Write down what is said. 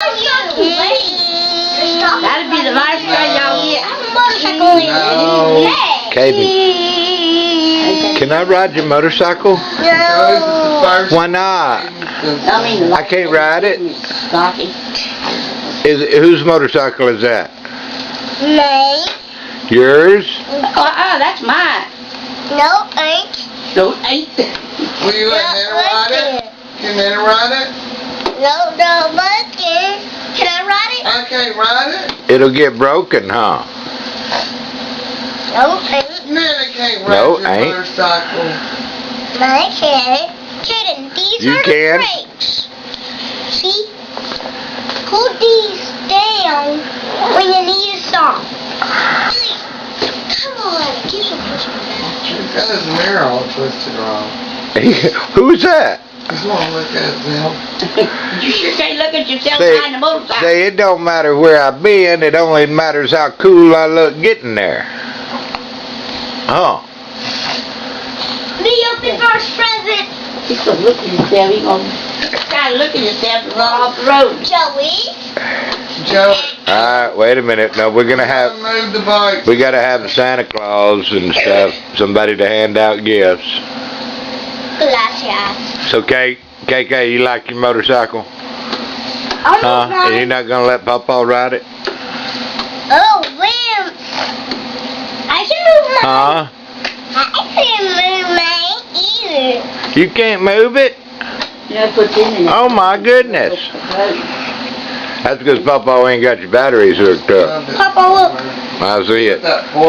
That'd be the last thing y'all get. No. Caden, can I ride your motorcycle? No. Why not? I mean, I can't ride it. Stocky. Whose motorcycle is that? Mine. Yours? That's mine. No, ain't. No, ain't. Will you let Nana ride it? Can Nana ride it? No, can I ride it? I can't ride it. It'll get broken, huh? No, ain't. Nana can't ride No, your ain't. motorcycle. I can. Jaden, these You are can. the brakes. See? Hold these down when you need to stop. Come on, give some pushback. He's got his mirror all twisted wrong. Who's that? Just want to look at them. You sure can't look at yourself Say, behind the motorcycle. say it don't matter where I've been, it only matters how cool I look getting there. Oh. Me open first present. He's gonna look at himself. He's gonna try to look at himself and run off the road. Joey. Alright, wait a minute. No, we're gonna have, Move the bike. we gotta have Santa Claus and stuff, somebody to hand out gifts. Gracias. So KK, you like your motorcycle? I'm Huh? And you're not gonna let Papa ride it? Oh, man. I can move mine. Huh? I can't move mine either. You can't move it? Yeah, put them in. Oh my goodness. That's because Papa ain't got your batteries hooked up. Papa, look. I see it. That